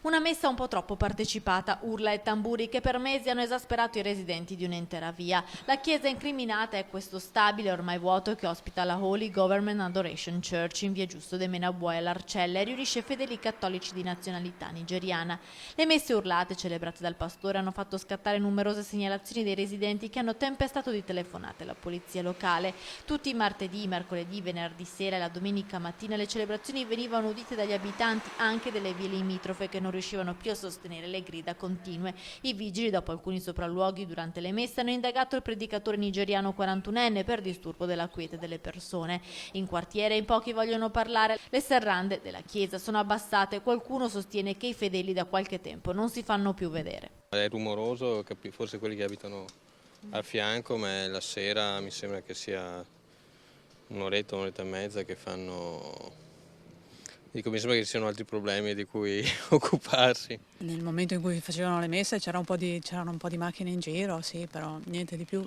Una messa un po' troppo partecipata, urla e tamburi che per mesi hanno esasperato i residenti di un'intera via. La chiesa incriminata è questo stabile ormai vuoto che ospita la Holy Government Adoration Church in via Giusto de Menabue all'Arcella e riunisce fedeli cattolici di nazionalità nigeriana. Le messe urlate celebrate dal pastore hanno fatto scattare numerose segnalazioni dei residenti che hanno tempestato di telefonate alla polizia locale. Tutti i martedì, mercoledì, venerdì sera e la domenica mattina le celebrazioni venivano udite dagli abitanti anche delle vie limitrofe che non riuscivano più a sostenere le grida continue. I vigili, dopo alcuni sopralluoghi durante le messe, hanno indagato il predicatore nigeriano 41enne per disturbo della quiete delle persone. In quartiere in pochi vogliono parlare. Le serrande della chiesa sono abbassate. Qualcuno sostiene che i fedeli da qualche tempo non si fanno più vedere. È rumoroso, forse quelli che abitano al fianco, ma la sera mi sembra che sia un'oretta e mezza che fanno. Dico, mi sembra che ci siano altri problemi di cui occuparsi. Nel momento in cui facevano le messe c'erano un po' di macchine in giro, sì, però niente di più.